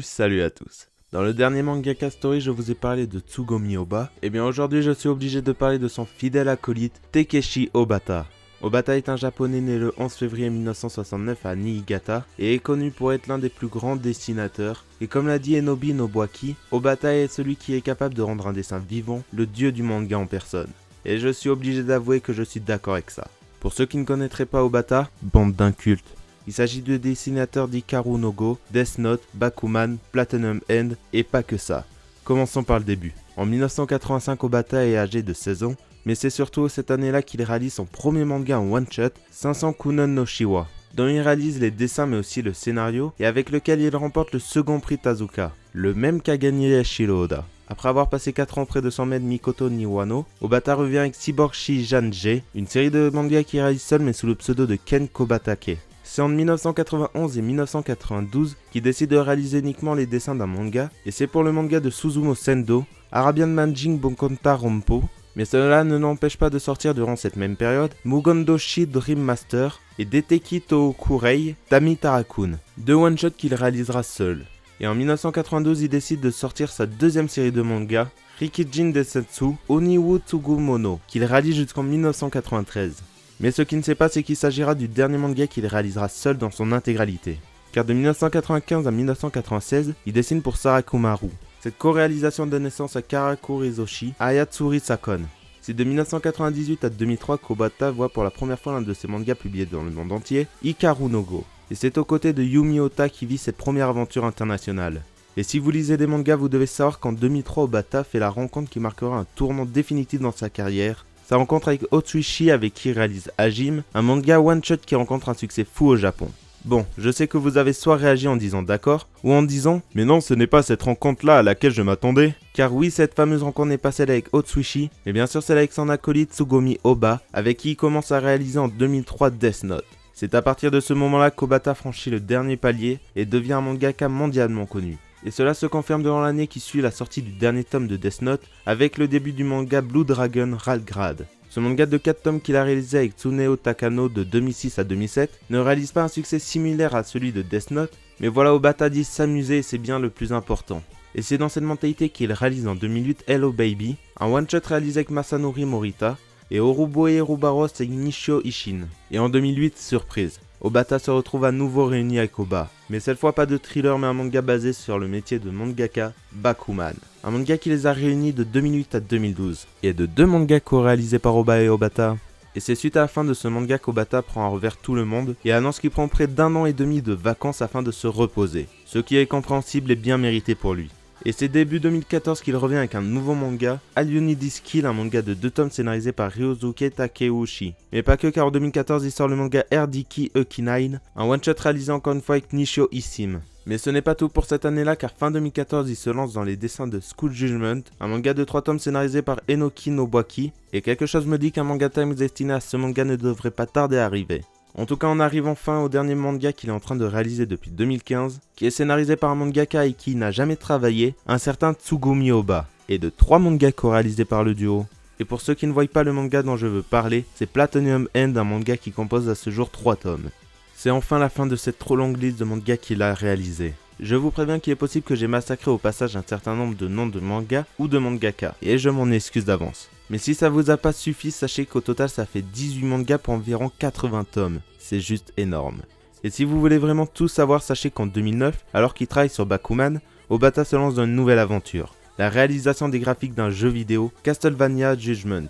Salut à tous. Dans le dernier Mangaka Story, je vous ai parlé de Tsugomi Oba. Et bien aujourd'hui, je suis obligé de parler de son fidèle acolyte, Takeshi Obata. Obata est un japonais né le 11 février 1969 à Niigata et est connu pour être l'un des plus grands dessinateurs. Et comme l'a dit Enobi Nobuaki, Obata est celui qui est capable de rendre un dessin vivant, le dieu du manga en personne. Et je suis obligé d'avouer que je suis d'accord avec ça. Pour ceux qui ne connaîtraient pas Obata, bande d'incultes. Il s'agit de dessinateurs d'Hikaru no Go, Death Note, Bakuman, Platinum End et pas que ça. Commençons par le début. En 1985, Obata est âgé de 16 ans, mais c'est surtout cette année-là qu'il réalise son premier manga en one-shot, 500 Kunon no Shiwa, dont il réalise les dessins mais aussi le scénario, et avec lequel il remporte le second prix Tazuka, le même qu'a gagné Eiichiro Oda. Après avoir passé 4 ans près de son maître Mikoto Niwano, Obata revient avec Cyborg Shijanje, une série de mangas qu'il réalise seul mais sous le pseudo de Ken Kobatake. C'est en 1991 et 1992 qu'il décide de réaliser uniquement les dessins d'un manga, et c'est pour le manga de Suzumo Sendo, Arabian Manjin Bonkonta Rompo, mais cela ne l'empêche pas de sortir durant cette même période Mugondoshi Dream Master et Deteki Toukurei Tami Tarakun, deux one-shots qu'il réalisera seul. Et en 1992, il décide de sortir sa deuxième série de manga, Rikijin Densetsu Oniwu Tsugumono, qu'il réalise jusqu'en 1993. Mais ce qu'il ne sait pas, c'est qu'il s'agira du dernier manga qu'il réalisera seul dans son intégralité. Car de 1995 à 1996, il dessine pour Sarakumaru. Cette co-réalisation donne naissance à Karakurizoshi Ayatsuri Sakon. C'est de 1998 à 2003 qu'Obata voit pour la première fois l'un de ses mangas publiés dans le monde entier, Hikaru no Go. Et c'est aux côtés de Yumi Ota qui vit cette première aventure internationale. Et si vous lisez des mangas, vous devez savoir qu'en 2003, Obata fait la rencontre qui marquera un tournant définitif dans sa carrière. Sa rencontre avec Otsuishi avec qui il réalise Hajime, un manga one-shot qui rencontre un succès fou au Japon. Bon, je sais que vous avez soit réagi en disant d'accord, ou en disant « Mais non, ce n'est pas cette rencontre-là à laquelle je m'attendais ». Car oui, cette fameuse rencontre n'est pas celle avec Otsuishi, mais bien sûr celle avec son acolyte Tsugomi Oba, avec qui il commence à réaliser en 2003 Death Note. C'est à partir de ce moment-là qu'Obata franchit le dernier palier et devient un mangaka mondialement connu. Et cela se confirme durant l'année qui suit la sortie du dernier tome de Death Note avec le début du manga Blue Dragon Ralgrad. Ce manga de 4 tomes qu'il a réalisé avec Tsuneo Takano de 2006 à 2007 ne réalise pas un succès similaire à celui de Death Note, mais voilà, Obata dit s'amuser et c'est bien le plus important. Et c'est dans cette mentalité qu'il réalise en 2008 Hello Baby, un one-shot réalisé avec Masanori Morita, et Oruboe Rubaros avec Nishio Ishin. Et en 2008, surprise, Obata se retrouve à nouveau réuni avec Oba, mais cette fois pas de thriller mais un manga basé sur le métier de mangaka, Bakuman. Un manga qui les a réunis de 2008 à 2012, et de 2 mangas co-réalisés par Oba et Obata. Et c'est suite à la fin de ce manga qu'Obata prend à revers tout le monde et annonce qu'il prend près d'1 an et demi de vacances afin de se reposer, ce qui est compréhensible et bien mérité pour lui. Et c'est début 2014 qu'il revient avec un nouveau manga, All You Need Is Kill, un manga de 2 tomes scénarisé par Ryosuke Takeuchi. Mais pas que, car en 2014 il sort le manga Erdiki Eukinine, un one-shot réalisé encore une fois avec Nishio Ishin. Mais ce n'est pas tout pour cette année-là, car fin 2014 il se lance dans les dessins de School Judgment, un manga de 3 tomes scénarisé par Enoki Nobuaki, et quelque chose me dit qu'un manga time destiné à ce manga ne devrait pas tarder à arriver. En tout cas, on arrive enfin au dernier manga qu'il est en train de réaliser depuis 2015, qui est scénarisé par un mangaka avec qui il n'a jamais travaillé, un certain Tsugomi Oba, et de 3 mangas co-réalisés par le duo. Et pour ceux qui ne voient pas le manga dont je veux parler, c'est Platinum End, un manga qui compose à ce jour 3 tomes. C'est enfin la fin de cette trop longue liste de mangas qu'il a réalisé. Je vous préviens qu'il est possible que j'ai massacré au passage un certain nombre de noms de mangas ou de mangaka, et je m'en excuse d'avance. Mais si ça vous a pas suffi, sachez qu'au total ça fait 18 mangas pour environ 80 tomes. C'est juste énorme. Et si vous voulez vraiment tout savoir, sachez qu'en 2009, alors qu'il travaille sur Bakuman, Obata se lance dans une nouvelle aventure. La réalisation des graphiques d'un jeu vidéo, Castlevania Judgment.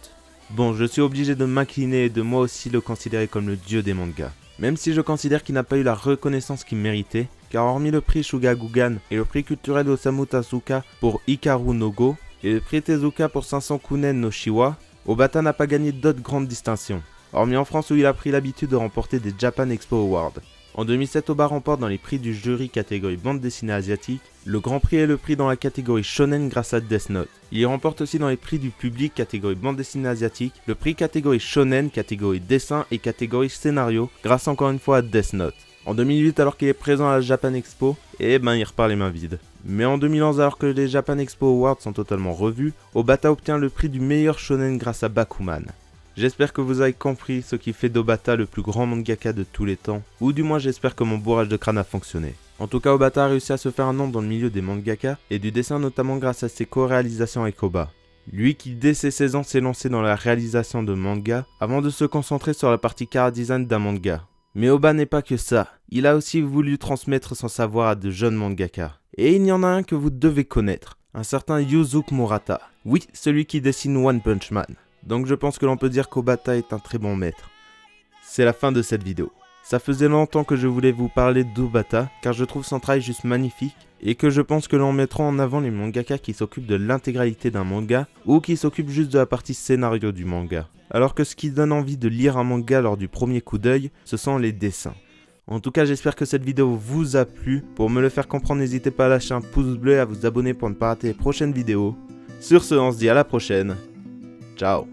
Bon, je suis obligé de m'incliner et de moi aussi le considérer comme le dieu des mangas. Même si je considère qu'il n'a pas eu la reconnaissance qu'il méritait, car hormis le prix Shugakugan et le prix culturel Osamu Tezuka pour Hikaru no Go, et le prix Tezuka pour 500 Kunen no Shiwa, Obata n'a pas gagné d'autres grandes distinctions, hormis en France où il a pris l'habitude de remporter des Japan Expo Awards. En 2007, Oba remporte dans les prix du jury catégorie bande dessinée asiatique, le grand prix et le prix dans la catégorie shonen grâce à Death Note. Il y remporte aussi dans les prix du public catégorie bande dessinée asiatique, le prix catégorie shonen, catégorie dessin et catégorie scénario grâce encore une fois à Death Note. En 2008, alors qu'il est présent à la Japan Expo, il repart les mains vides. Mais en 2011, alors que les Japan Expo Awards sont totalement revus, Obata obtient le prix du meilleur shonen grâce à Bakuman. J'espère que vous avez compris ce qui fait d'Obata le plus grand mangaka de tous les temps, ou du moins j'espère que mon bourrage de crâne a fonctionné. En tout cas, Obata a réussi à se faire un nom dans le milieu des mangaka et du dessin notamment grâce à ses co-réalisations avec Oba. Lui qui dès ses 16 ans s'est lancé dans la réalisation de manga avant de se concentrer sur la partie chara-design d'un manga. Mais Oba n'est pas que ça, il a aussi voulu transmettre son savoir à de jeunes mangaka. Et il y en a un que vous devez connaître, un certain Yuzuki Murata. Oui, celui qui dessine One Punch Man. Donc je pense que l'on peut dire qu'Obata est un très bon maître. C'est la fin de cette vidéo. Ça faisait longtemps que je voulais vous parler d'Obata, car je trouve son travail juste magnifique, et que je pense que l'on mettra en avant les mangaka qui s'occupent de l'intégralité d'un manga, ou qui s'occupent juste de la partie scénario du manga. Alors que ce qui donne envie de lire un manga lors du premier coup d'œil, ce sont les dessins. En tout cas, j'espère que cette vidéo vous a plu. Pour me le faire comprendre, n'hésitez pas à lâcher un pouce bleu et à vous abonner pour ne pas rater les prochaines vidéos. Sur ce, on se dit à la prochaine. Ciao.